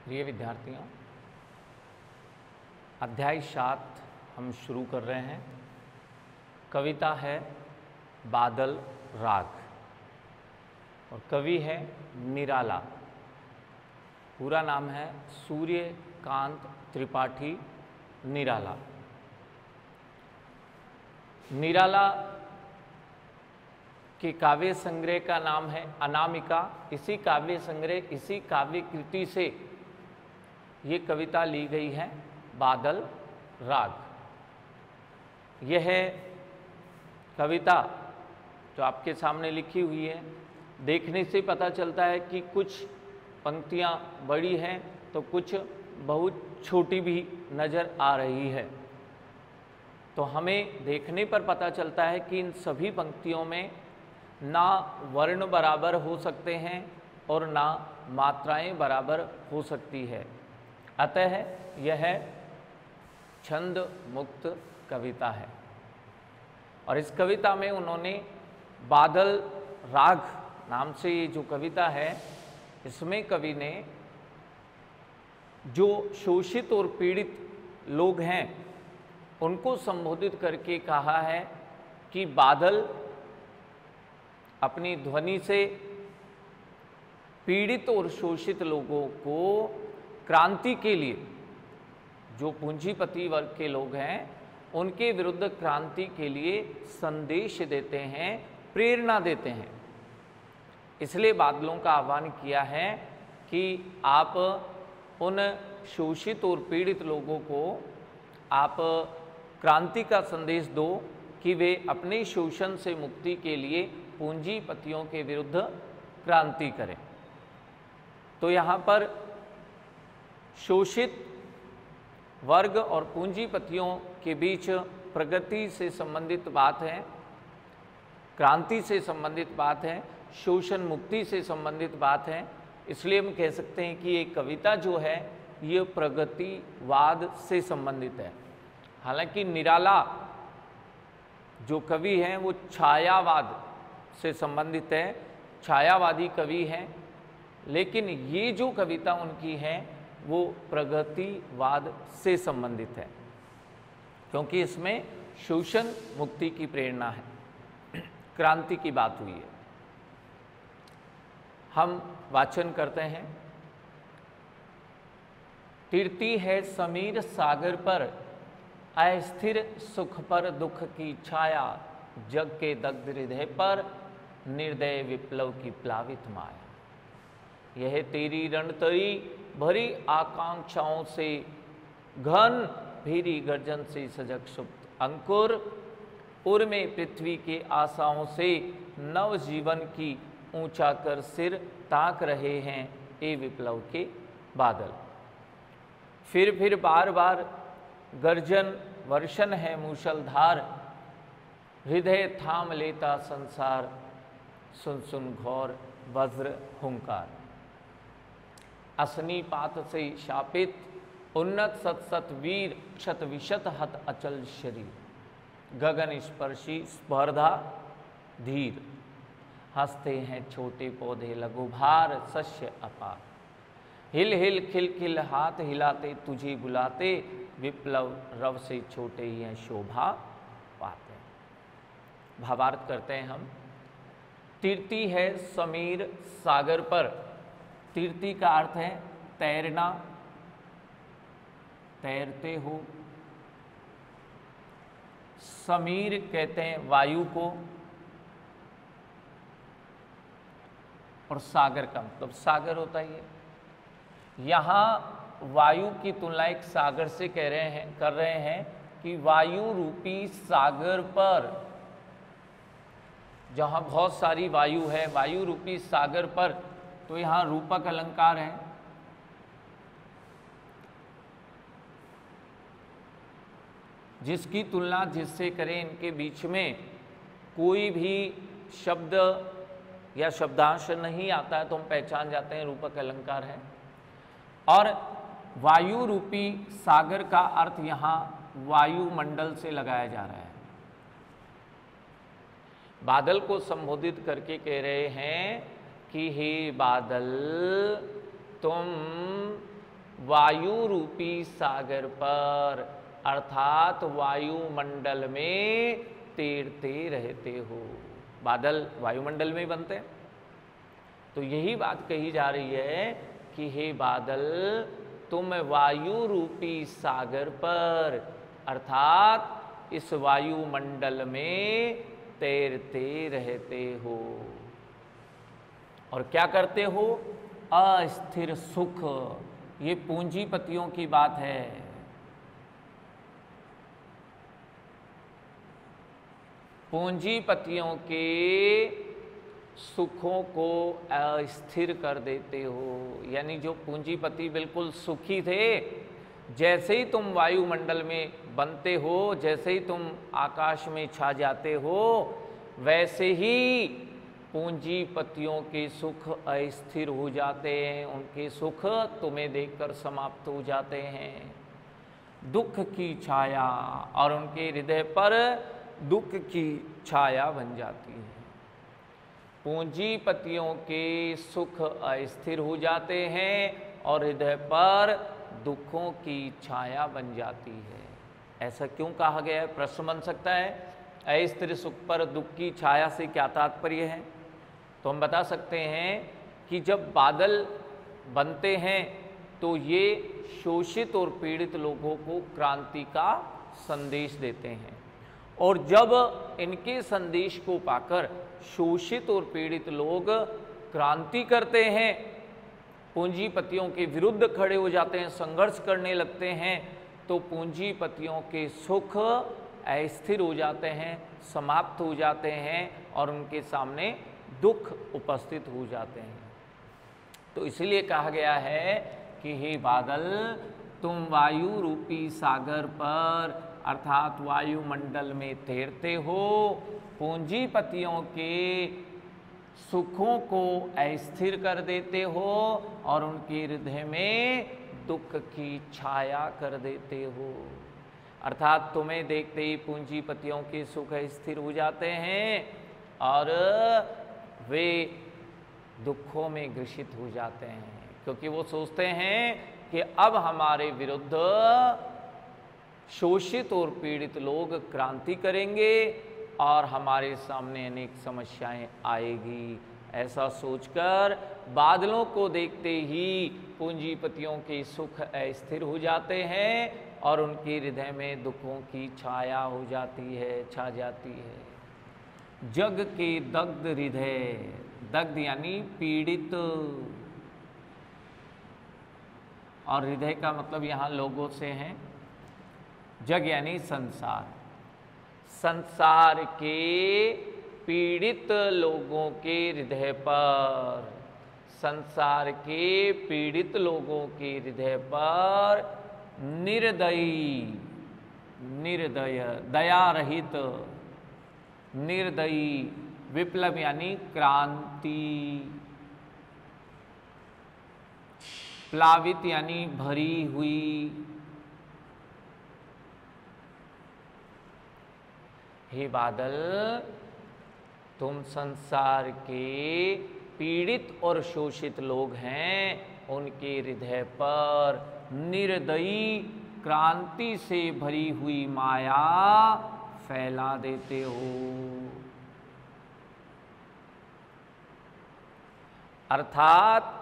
प्रिय विद्यार्थियों, अध्याय 7 हम शुरू कर रहे हैं। कविता है बादल राग और कवि है निराला। पूरा नाम है सूर्यकांत त्रिपाठी निराला। निराला के काव्य संग्रह का नाम है अनामिका। इसी काव्य संग्रह, इसी काव्य कृति से ये कविता ली गई है बादल राग। यह कविता जो आपके सामने लिखी हुई है, देखने से पता चलता है कि कुछ पंक्तियाँ बड़ी हैं तो कुछ बहुत छोटी भी नज़र आ रही है। तो हमें देखने पर पता चलता है कि इन सभी पंक्तियों में ना वर्ण बराबर हो सकते हैं और ना मात्राएं बराबर हो सकती है। अतः यह छंद मुक्त कविता है। और इस कविता में उन्होंने बादल राग नाम से ये जो कविता है, इसमें कवि ने जो शोषित और पीड़ित लोग हैं उनको संबोधित करके कहा है कि बादल अपनी ध्वनि से पीड़ित और शोषित लोगों को क्रांति के लिए, जो पूंजीपति वर्ग के लोग हैं उनके विरुद्ध क्रांति के लिए संदेश देते हैं, प्रेरणा देते हैं। इसलिए बादलों का आह्वान किया है कि आप उन शोषित और पीड़ित लोगों को आप क्रांति का संदेश दो कि वे अपने शोषण से मुक्ति के लिए पूंजीपतियों के विरुद्ध क्रांति करें। तो यहाँ पर शोषित वर्ग और पूंजीपतियों के बीच प्रगति से संबंधित बात है, क्रांति से संबंधित बात है, शोषण मुक्ति से संबंधित बात है। इसलिए हम कह सकते हैं कि ये कविता जो है ये प्रगतिवाद से संबंधित है। हालांकि निराला जो कवि हैं वो छायावाद से संबंधित है, छायावादी कवि हैं, लेकिन ये जो कविता उनकी है वो प्रगतिवाद से संबंधित है, क्योंकि इसमें शोषण मुक्ति की प्रेरणा है, क्रांति की बात हुई है। हम वाचन करते हैं। तीरती है समीर सागर पर, अस्थिर सुख पर दुख की छाया, जग के दग्ध हृदय पर निर्दय विप्लव की प्लावित माया। यह तेरी रणतरी भरी आकांक्षाओं से, घन भीरी गर्जन से सजग सुप्त अंकुर, उर में पृथ्वी के आशाओं से नव जीवन की ऊंचा कर सिर ताक रहे हैं ए विप्लव के बादल। फिर बार बार गर्जन वर्षण है मूषलधार, हृदय थाम लेता संसार, सुन सुन घोर वज्र हुंकार। असनी पात से शापित उन्नत सत सत वीर, क्षत विशत हत अचल शरीर, गगन स्पर्शी स्पर्धा धीर, हंसते हैं छोटे पौधे लघु भार, शस्य अपार। हिल हिल खिल खिल हाथ हिलाते तुझे बुलाते, विप्लव रव से छोटे ही हैं शोभा पाते। भावार्थ करते हैं हम। तीरती है समीर सागर पर। तीरती का अर्थ है तैरना, तैरते हो। समीर कहते हैं वायु को, और सागर का मतलब सागर होता ही है। यहाँ वायु की तुलना एक सागर से कर रहे हैं कि वायु रूपी सागर पर, जहाँ बहुत सारी वायु है, वायु रूपी सागर पर, तो यहाँ रूपक अलंकार है। जिसकी तुलना जिससे करें, इनके बीच में कोई भी शब्द या शब्दांश नहीं आता है तो हम पहचान जाते हैं रूपक अलंकार है। और वायु रूपी सागर का अर्थ यहाँ वायुमंडल से लगाया जा रहा है। बादल को संबोधित करके कह रहे हैं कि हे बादल, तुम वायु रूपी सागर पर, अर्थात वायुमंडल में तैरते रहते हो। बादल वायुमंडल में बनते हैं। तो यही बात कही जा रही है कि हे बादल, तुम वायु रूपी सागर पर, अर्थात इस वायुमंडल में तैरते रहते हो। और क्या करते हो? अस्थिर सुख। ये पूंजीपतियों की बात है। पूंजीपतियों के सुखों को अस्थिर कर देते हो। यानी जो पूंजीपति बिल्कुल सुखी थे, जैसे ही तुम वायुमंडल में बनते हो, जैसे ही तुम आकाश में छा जाते हो, वैसे ही पूंजीपतियों के सुख अस्थिर हो जाते हैं। उनके सुख तुम्हें देखकर समाप्त हो जाते हैं। दुख की छाया, और उनके हृदय पर दुख की छाया बन जाती है। पूंजीपतियों के सुख अस्थिर हो जाते हैं और हृदय पर दुखों की छाया बन जाती है। ऐसा क्यों कहा गया है? प्रश्न बन सकता है, अस्थिर सुख पर दुख की छाया से क्या तात्पर्य है? तो हम बता सकते हैं कि जब बादल बनते हैं तो ये शोषित और पीड़ित लोगों को क्रांति का संदेश देते हैं। और जब इनके संदेश को पाकर शोषित और पीड़ित लोग क्रांति करते हैं, पूंजीपतियों के विरुद्ध खड़े हो जाते हैं, संघर्ष करने लगते हैं, तो पूंजीपतियों के सुख अस्थिर हो जाते हैं, समाप्त हो जाते हैं और उनके सामने दुख उपस्थित हो जाते हैं। तो इसलिए कहा गया है कि हे बादल, तुम वायु रूपी सागर पर, अर्थात वायुमंडल में तैरते हो, पूंजीपतियों के सुखों को अस्थिर कर देते हो और उनके हृदय में दुख की छाया कर देते हो। अर्थात तुम्हें देखते ही पूंजीपतियों के सुख स्थिर हो जाते हैं और वे दुखों में ग्रसित हो जाते हैं, क्योंकि वो सोचते हैं कि अब हमारे विरुद्ध शोषित और पीड़ित लोग क्रांति करेंगे और हमारे सामने अनेक समस्याएं आएगी। ऐसा सोचकर बादलों को देखते ही पूंजीपतियों के सुख अस्थिर हो जाते हैं और उनके हृदय में दुखों की छाया हो जाती है, छा जाती है। जग के दग्ध हृदय, दग्ध यानी पीड़ित, और हृदय का मतलब यहाँ लोगों से है। जग यानी संसार, संसार के पीड़ित लोगों के हृदय पर, संसार के पीड़ित लोगों के हृदय पर निर्दयी, निर्दय दया रहित, निर्दयी, विप्लव यानी क्रांति, प्लावित यानी भरी हुई। हे बादल, तुम संसार के पीड़ित और शोषित लोग हैं, उनके हृदय पर निर्दयी क्रांति से भरी हुई माया फैला देते हो। अर्थात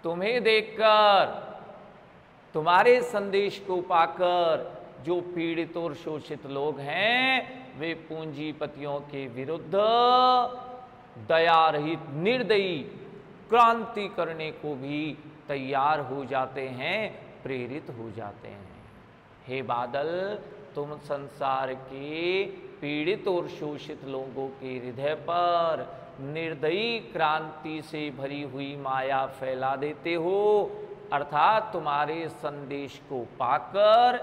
तुम्हें देखकर, तुम्हारे संदेश को पाकर जो पीड़ित और शोषित लोग हैं, वे पूंजीपतियों के विरुद्ध दया रहित, निर्दयी क्रांति करने को भी तैयार हो जाते हैं, प्रेरित हो जाते हैं। हे बादल, तुम संसार के पीड़ित और शोषित लोगों के हृदय पर निर्दयी क्रांति से भरी हुई माया फैला देते हो। अर्थात तुम्हारे संदेश को पाकर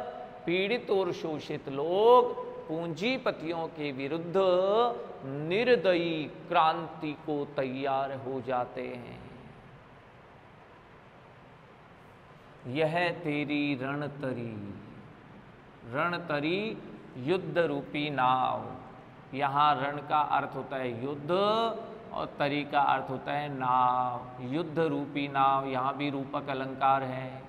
पीड़ित और शोषित लोग पूंजीपतियों के विरुद्ध निर्दयी क्रांति को तैयार हो जाते हैं। यह तेरी रणतरी, रणतरी युद्ध रूपी नाव। यहाँ रण का अर्थ होता है युद्ध और तरी का अर्थ होता है नाव। युद्ध रूपी नाव, यहाँ भी रूपक अलंकार है।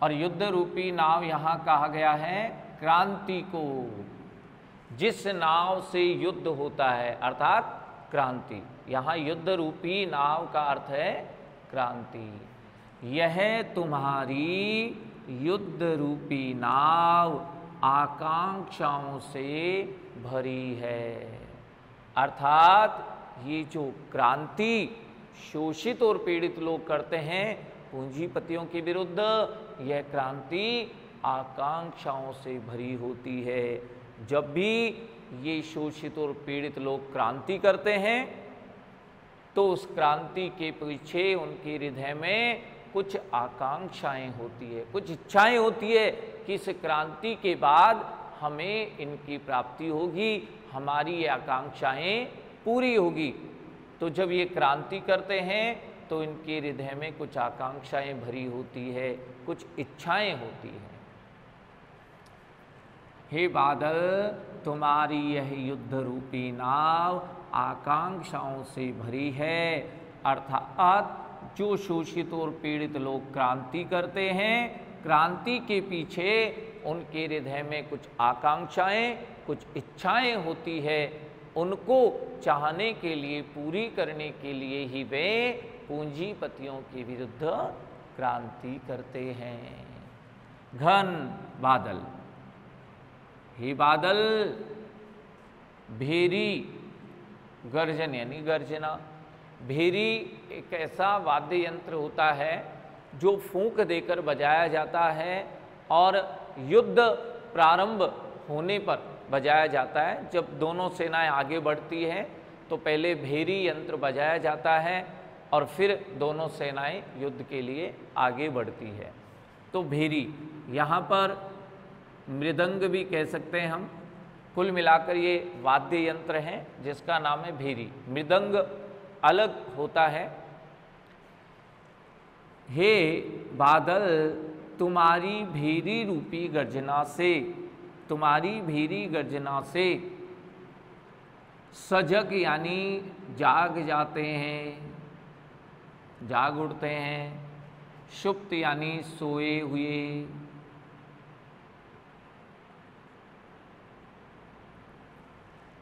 और युद्ध रूपी नाव यहाँ कहा गया है क्रांति को। जिस नाव से युद्ध होता है अर्थात क्रांति, यहाँ युद्ध रूपी नाव का अर्थ है क्रांति। यह तुम्हारी युद्ध रूपी नाव आकांक्षाओं से भरी है, अर्थात ये जो क्रांति शोषित और पीड़ित लोग करते हैं पूंजीपतियों के विरुद्ध, यह क्रांति आकांक्षाओं से भरी होती है। जब भी ये शोषित और पीड़ित लोग क्रांति करते हैं तो उस क्रांति के पीछे उनके हृदय में कुछ आकांक्षाएं होती है, कुछ इच्छाएं होती है कि इस क्रांति के बाद हमें इनकी प्राप्ति होगी, हमारी ये आकांक्षाएं पूरी होगी। तो जब ये क्रांति करते हैं तो इनके हृदय में कुछ आकांक्षाएं भरी होती है, कुछ इच्छाएं होती हैं। हे बादल, तुम्हारी यह युद्ध रूपी नाव आकांक्षाओं से भरी है, अर्थात जो शोषित और पीड़ित लोग क्रांति करते हैं, क्रांति के पीछे उनके हृदय में कुछ आकांक्षाएं, कुछ इच्छाएं होती है। उनको चाहने के लिए, पूरी करने के लिए ही वे पूंजीपतियों के विरुद्ध क्रांति करते हैं। घन बादल, हे बादल, भेरी गर्जन यानी गर्जना। भेरी एक ऐसा वाद्य यंत्र होता है जो फूंक देकर बजाया जाता है और युद्ध प्रारंभ होने पर बजाया जाता है। जब दोनों सेनाएं आगे बढ़ती हैं तो पहले भेरी यंत्र बजाया जाता है और फिर दोनों सेनाएं युद्ध के लिए आगे बढ़ती है। तो भेरी, यहाँ पर मृदंग भी कह सकते हैं हम। कुल मिलाकर ये वाद्य यंत्र हैं जिसका नाम है भेरी। मृदंग अलग होता है। हे बादल, तुम्हारी भेरी रूपी गर्जना से, तुम्हारी भेरी गर्जना से सजग यानी जाग जाते हैं, जाग उठते हैं। सुप्त यानी सोए हुए।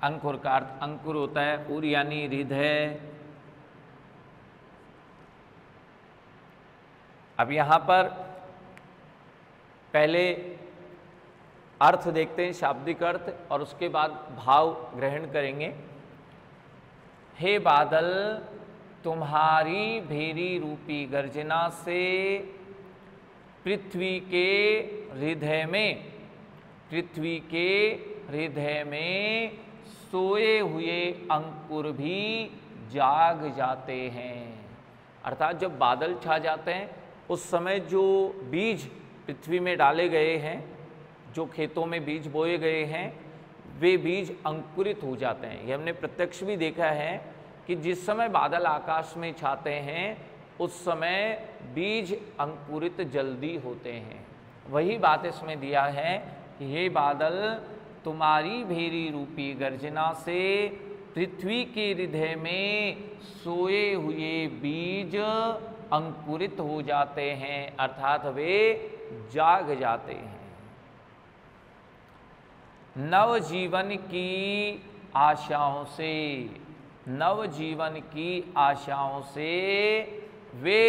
अंकुर का अर्थ अंकुर होता है, उर यानी हृदय। अब यहाँ पर पहले अर्थ देखते हैं, शाब्दिक अर्थ, और उसके बाद भाव ग्रहण करेंगे। हे बादल, तुम्हारी भेरी रूपी गर्जना से पृथ्वी के हृदय में, पृथ्वी के हृदय में सोए हुए अंकुर भी जाग जाते हैं। अर्थात जब बादल छा जाते हैं उस समय जो बीज पृथ्वी में डाले गए हैं, जो खेतों में बीज बोए गए हैं, वे बीज अंकुरित हो जाते हैं। ये हमने प्रत्यक्ष भी देखा है कि जिस समय बादल आकाश में छाते हैं उस समय बीज अंकुरित जल्दी होते हैं। वही बात इसमें दिया है कि ये बादल, तुम्हारी भेरी रूपी गर्जना से पृथ्वी के हृदय में सोए हुए बीज अंकुरित हो जाते हैं, अर्थात वे जाग जाते हैं। नव जीवन की आशाओं से, नव जीवन की आशाओं से वे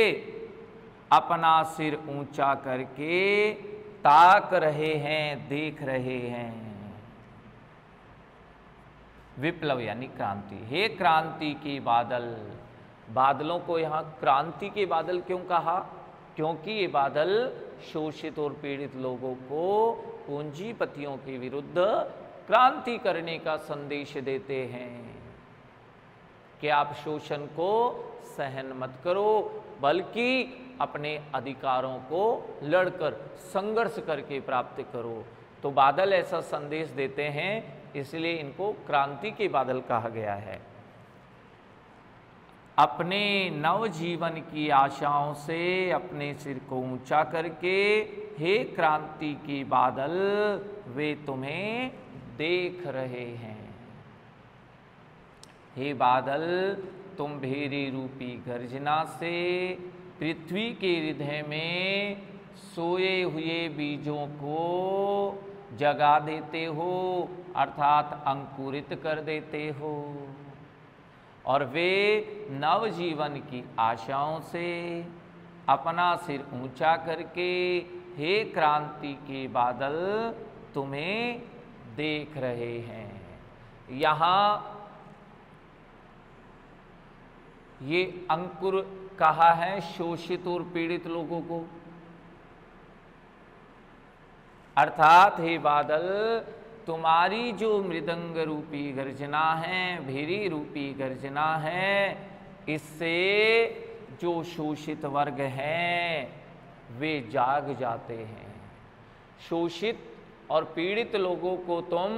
अपना सिर ऊंचा करके ताक रहे हैं, देख रहे हैं। विप्लव यानी क्रांति। हे क्रांति के बादल, बादलों को यहाँ क्रांति के बादल क्यों कहा? क्योंकि ये बादल शोषित और पीड़ित लोगों को पूंजीपतियों के विरुद्ध क्रांति करने का संदेश देते हैं कि आप शोषण को सहन मत करो, बल्कि अपने अधिकारों को लड़कर, संघर्ष करके प्राप्त करो। तो बादल ऐसा संदेश देते हैं, इसलिए इनको क्रांति के बादल कहा गया है। अपने नव जीवन की आशाओं से अपने सिर को ऊंचा करके, हे क्रांति के बादल, वे तुम्हें देख रहे हैं। हे बादल, तुम भेरी रूपी गर्जना से पृथ्वी के हृदय में सोए हुए बीजों को जगा देते हो, अर्थात अंकुरित कर देते हो, और वे नवजीवन की आशाओं से अपना सिर ऊंचा करके हे क्रांति के बादल तुम्हें देख रहे हैं। यहाँ ये अंकुर कहा है शोषित और पीड़ित लोगों को, अर्थात हे बादल तुम्हारी जो मृदंग रूपी गर्जना है, भेरी रूपी गर्जना है, इससे जो शोषित वर्ग हैं वे जाग जाते हैं। शोषित और पीड़ित लोगों को तुम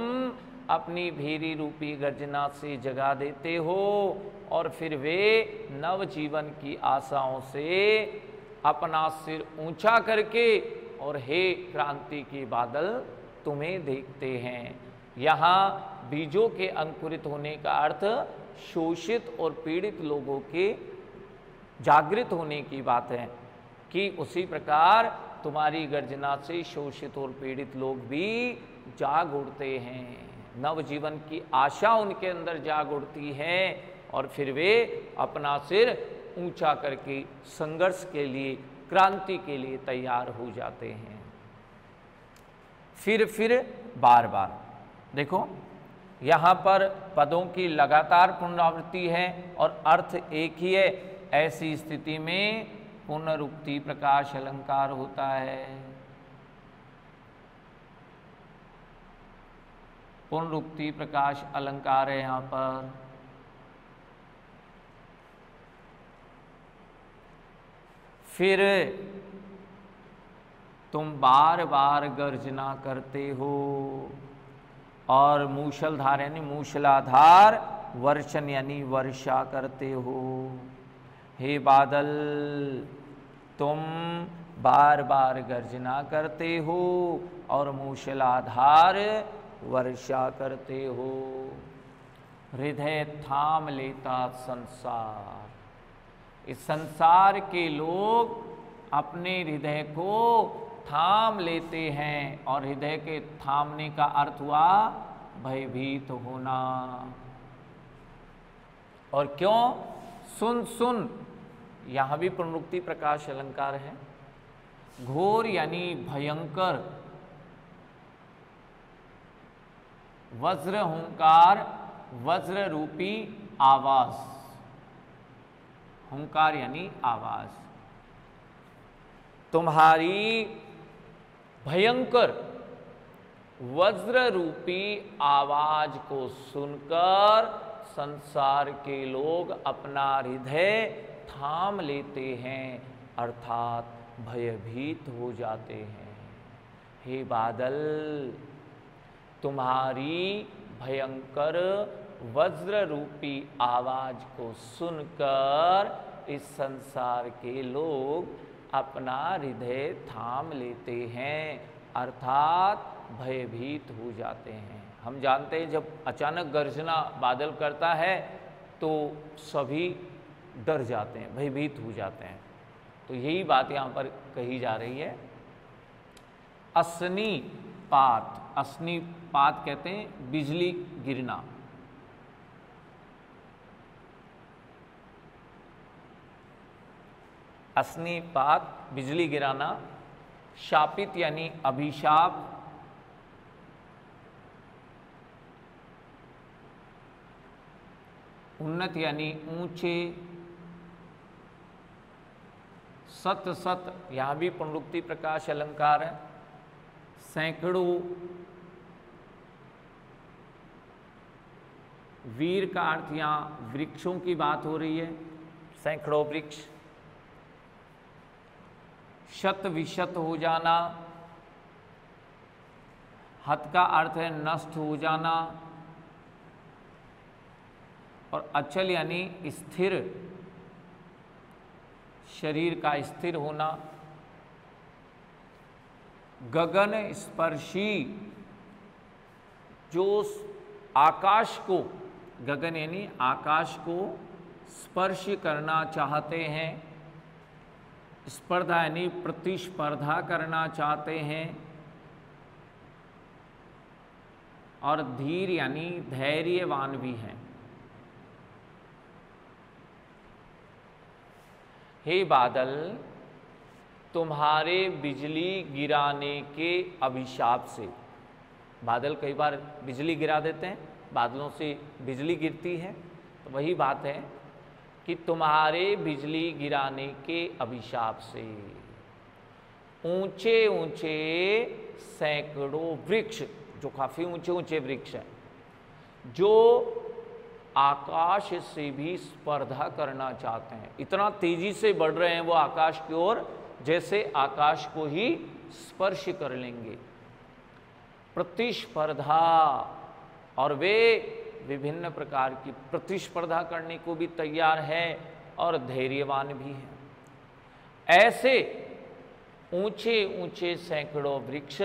अपनी भेरी रूपी गर्जना से जगा देते हो, और फिर वे नवजीवन की आशाओं से अपना सिर ऊंचा करके और हे क्रांति के बादल तुम्हें देखते हैं। यहाँ बीजों के अंकुरित होने का अर्थ शोषित और पीड़ित लोगों के जागृत होने की बात है कि उसी प्रकार तुम्हारी गर्जना से शोषित और पीड़ित लोग भी जाग उठते हैं, नवजीवन की आशा उनके अंदर जाग उठती है, और फिर वे अपना सिर ऊंचा करके संघर्ष के लिए, क्रांति के लिए तैयार हो जाते हैं। फिर बार बार देखो, यहाँ पर पदों की लगातार पुनरावृत्ति है और अर्थ एक ही है। ऐसी स्थिति में पुनरुक्ति प्रकाश अलंकार होता है। पुनरुक्ति प्रकाश अलंकार है यहाँ पर। फिर तुम बार बार गर्जना करते हो और मूषलधार यानी मूषलाधार वर्षण यानी वर्षा करते हो। हे बादल तुम बार बार गर्जना करते हो और मूषलाधार वर्षा करते हो। हृदय थाम लेता संसार, इस संसार के लोग अपने हृदय को थाम लेते हैं, और हृदय के थामने का अर्थ हुआ भयभीत होना। और क्यों? सुन सुन, यहां भी पुनरुक्ति प्रकाश अलंकार है। घोर यानी भयंकर, वज्र हुंकार, वज्र रूपी आवाज, हुंकार यानी आवाज। तुम्हारी भयंकर वज्र रूपी आवाज को सुनकर संसार के लोग अपना हृदय थाम लेते हैं, अर्थात भयभीत हो जाते हैं। हे बादल, तुम्हारी भयंकर वज्र रूपी आवाज को सुनकर इस संसार के लोग अपना हृदय थाम लेते हैं, अर्थात भयभीत हो जाते हैं। हम जानते हैं जब अचानक गर्जना बादल करता है तो सभी डर जाते हैं, भयभीत हो जाते हैं। तो यही बात यहाँ पर कही जा रही है। अस्नीपात, अस्नीपात कहते हैं बिजली गिरना। अस्नीपात बिजली गिराना। शापित यानी अभिशाप। उन्नत यानी ऊंचे। सत सत, यहां भी पुनरुक्ति प्रकाश अलंकार है। सैकड़ों, वीर का अर्थ यहां वृक्षों की बात हो रही है, सैकड़ों वृक्ष। शत विशत हो जाना। हत का अर्थ है नष्ट हो जाना। और अचल यानी स्थिर, शरीर का स्थिर होना। गगन स्पर्शी, जो आकाश को, गगन यानी आकाश को स्पर्श करना चाहते हैं। स्पर्धा यानी प्रतिस्पर्धा करना चाहते हैं, और धीर यानी धैर्यवान भी हैं। हे बादल, तुम्हारे बिजली गिराने के अभिशाप से, बादल कई बार बिजली गिरा देते हैं, बादलों से बिजली गिरती है, तो वही बात है कि तुम्हारे बिजली गिराने के अभिशाप से ऊंचे ऊंचे सैकड़ों वृक्ष, जो काफी ऊंचे ऊंचे वृक्ष हैं, जो आकाश से भी स्पर्धा करना चाहते हैं, इतना तेजी से बढ़ रहे हैं वो आकाश की ओर, जैसे आकाश को ही स्पर्श कर लेंगे। प्रतिस्पर्धा, और वे विभिन्न प्रकार की प्रतिस्पर्धा करने को भी तैयार है और धैर्यवान भी है। ऐसे ऊंचे ऊंचे सैकड़ों वृक्ष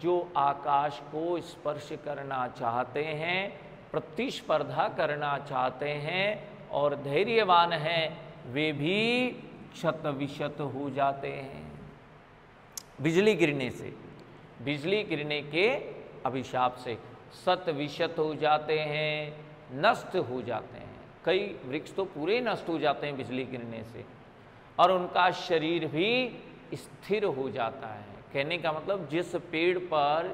जो आकाश को स्पर्श करना चाहते हैं, प्रतिस्पर्धा करना चाहते हैं और धैर्यवान हैं, वे भी क्षत विक्षत हो जाते हैं बिजली गिरने से, बिजली गिरने के अभिशाप से शत विक्षत हो जाते हैं, नष्ट हो जाते हैं। कई वृक्ष तो पूरे नष्ट हो जाते हैं बिजली गिरने से, और उनका शरीर भी स्थिर हो जाता है। कहने का मतलब जिस पेड़ पर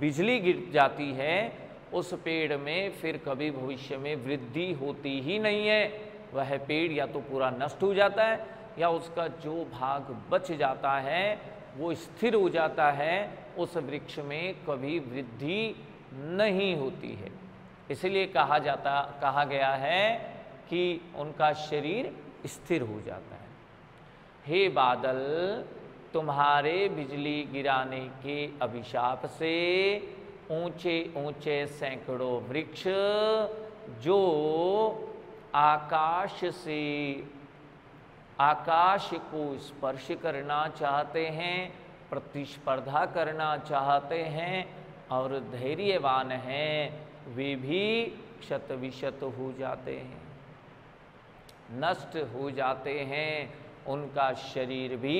बिजली गिर जाती है उस पेड़ में फिर कभी भविष्य में वृद्धि होती ही नहीं है। वह पेड़ या तो पूरा नष्ट हो जाता है या उसका जो भाग बच जाता है वो स्थिर हो जाता है, उस वृक्ष में कभी वृद्धि नहीं होती है। इसलिए कहा गया है कि उनका शरीर स्थिर हो जाता है। हे बादल, तुम्हारे बिजली गिराने के अभिशाप से ऊंचे ऊंचे सैकड़ों वृक्ष जो आकाश को स्पर्श करना चाहते हैं, प्रतिस्पर्धा करना चाहते हैं और धैर्यवान हैं, वे भी क्षत विक्षत हो जाते हैं, नष्ट हो जाते हैं, उनका शरीर भी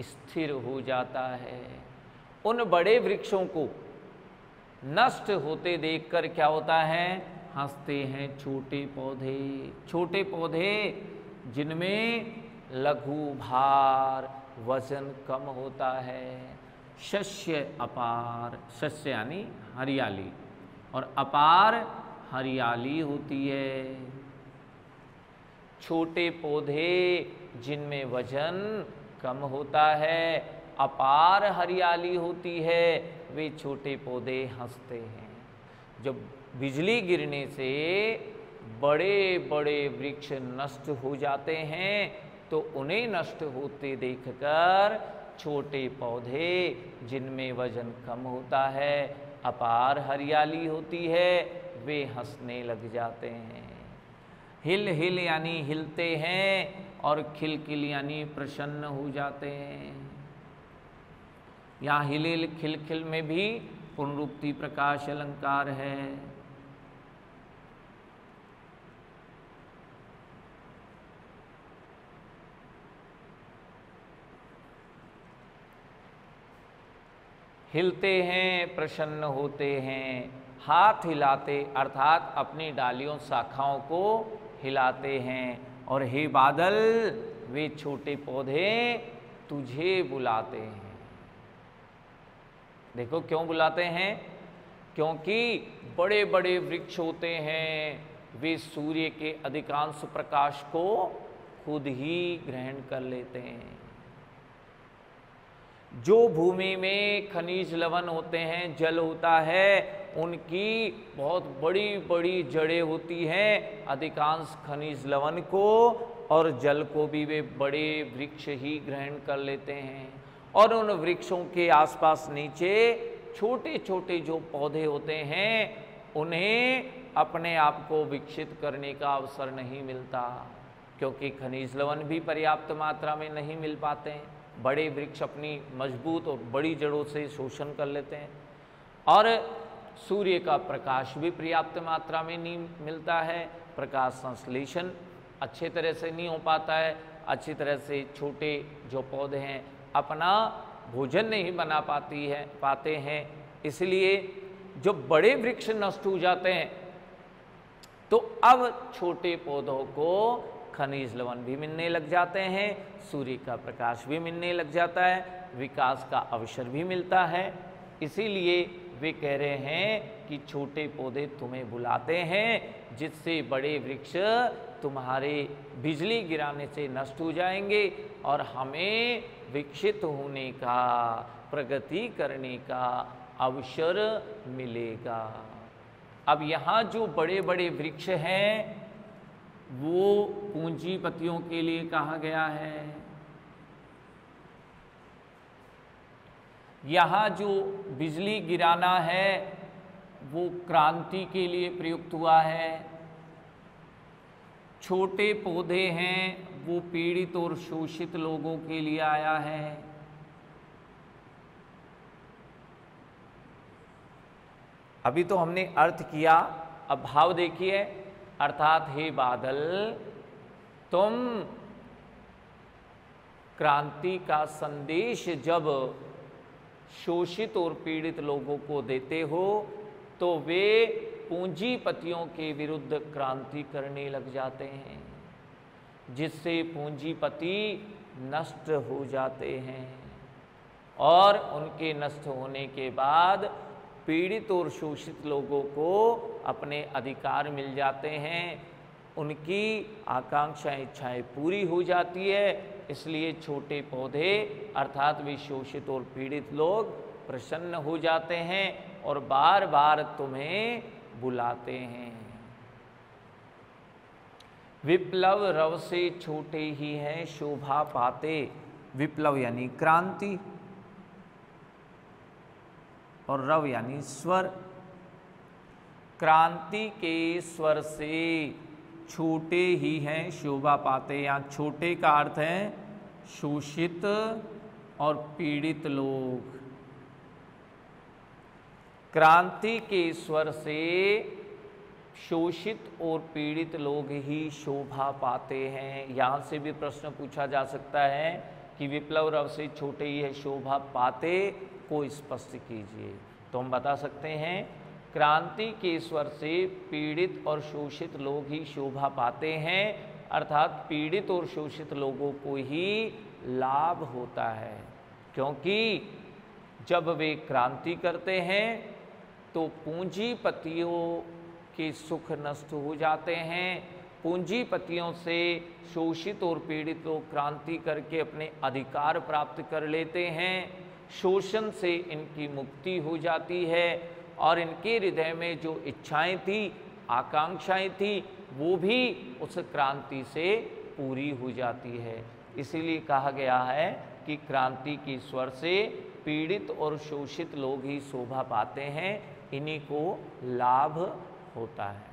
स्थिर हो जाता है। उन बड़े वृक्षों को नष्ट होते देखकर क्या होता है? हंसते हैं छोटे पौधे, छोटे पौधे जिनमें लघु भार वजन कम होता है। शस्य अपार, शस्य यानी हरियाली, और अपार हरियाली होती है। छोटे पौधे जिनमें वजन कम होता है, अपार हरियाली होती है, वे छोटे पौधे हंसते हैं। जब बिजली गिरने से बड़े बड़े वृक्ष नष्ट हो जाते हैं तो उन्हें नष्ट होते देखकर छोटे पौधे जिनमें वजन कम होता है, अपार हरियाली होती है, वे हंसने लग जाते हैं। हिल हिल यानी हिलते हैं और खिलखिल यानी प्रसन्न हो जाते हैं। यहाँ हिल हिल खिलखिल में भी पुनरुक्ति प्रकाश अलंकार है। हिलते हैं, प्रसन्न होते हैं, हाथ हिलाते अर्थात अपनी डालियों शाखाओं को हिलाते हैं। और हे बादल, वे छोटे पौधे तुझे बुलाते हैं। देखो क्यों बुलाते हैं? क्योंकि बड़े बड़े वृक्ष होते हैं, वे सूर्य के अधिकांश प्रकाश को खुद ही ग्रहण कर लेते हैं। जो भूमि में खनिज लवण होते हैं, जल होता है, उनकी बहुत बड़ी बड़ी जड़ें होती हैं, अधिकांश खनिज लवण को और जल को भी वे बड़े वृक्ष ही ग्रहण कर लेते हैं। और उन वृक्षों के आसपास नीचे छोटे छोटे जो पौधे होते हैं, उन्हें अपने आप को विकसित करने का अवसर नहीं मिलता, क्योंकि खनिज लवण भी पर्याप्त मात्रा में नहीं मिल पाते हैं। बड़े वृक्ष अपनी मजबूत और बड़ी जड़ों से शोषण कर लेते हैं, और सूर्य का प्रकाश भी पर्याप्त मात्रा में नहीं मिलता है, प्रकाश संश्लेषण अच्छे तरह से नहीं हो पाता है, अच्छी तरह से छोटे जो पौधे हैं अपना भोजन नहीं बना पाते हैं, इसलिए जो बड़े वृक्ष नष्ट हो जाते हैं तो अब छोटे पौधों को खनिज लवण भी मिलने लग जाते हैं, सूर्य का प्रकाश भी मिलने लग जाता है, विकास का अवसर भी मिलता है। इसीलिए वे कह रहे हैं कि छोटे पौधे तुम्हें बुलाते हैं, जिससे बड़े वृक्ष तुम्हारे बिजली गिराने से नष्ट हो जाएंगे और हमें विकसित होने का, प्रगति करने का अवसर मिलेगा। अब यहाँ जो बड़े बड़े वृक्ष हैं वो पूंजीपतियों के लिए कहा गया है। यहाँ जो बिजली गिराना है वो क्रांति के लिए प्रयुक्त हुआ है। छोटे पौधे हैं वो पीड़ित और शोषित लोगों के लिए आया है। अभी तो हमने अर्थ किया, अब भाव देखिए, अर्थात हे बादल, तुम क्रांति का संदेश जब शोषित और पीड़ित लोगों को देते हो तो वे पूंजीपतियों के विरुद्ध क्रांति करने लग जाते हैं, जिससे पूंजीपति नष्ट हो जाते हैं और उनके नष्ट होने के बाद पीड़ित और शोषित लोगों को अपने अधिकार मिल जाते हैं, उनकी आकांक्षाएं इच्छाएं पूरी हो जाती है। इसलिए छोटे पौधे अर्थात वे शोषित और पीड़ित लोग प्रसन्न हो जाते हैं और बार बार तुम्हें बुलाते हैं। विप्लव रव से छोटे ही हैं शोभा पाते। विप्लव यानी क्रांति और रव यानी स्वर। क्रांति के स्वर से छोटे ही हैं शोभा पाते। यहाँ छोटे का अर्थ है शोषित और पीड़ित लोग। क्रांति के स्वर से शोषित और पीड़ित लोग ही शोभा पाते हैं। यहाँ से भी प्रश्न पूछा जा सकता है कि विप्लव रव से छोटे ही है शोभा पाते को स्पष्ट कीजिए। तो हम बता सकते हैं क्रांति के स्वर से पीड़ित और शोषित लोग ही शोभा पाते हैं, अर्थात पीड़ित और शोषित लोगों को ही लाभ होता है, क्योंकि जब वे क्रांति करते हैं तो पूंजीपतियों के सुख नष्ट हो जाते हैं। पूंजीपतियों से शोषित और पीड़ित लोग क्रांति करके अपने अधिकार प्राप्त कर लेते हैं, शोषण से इनकी मुक्ति हो जाती है और इनके हृदय में जो इच्छाएं थी, आकांक्षाएं थी, वो भी उस क्रांति से पूरी हो जाती है। इसीलिए कहा गया है कि क्रांति की स्वर से पीड़ित और शोषित लोग ही शोभा पाते हैं, इन्हीं को लाभ होता है।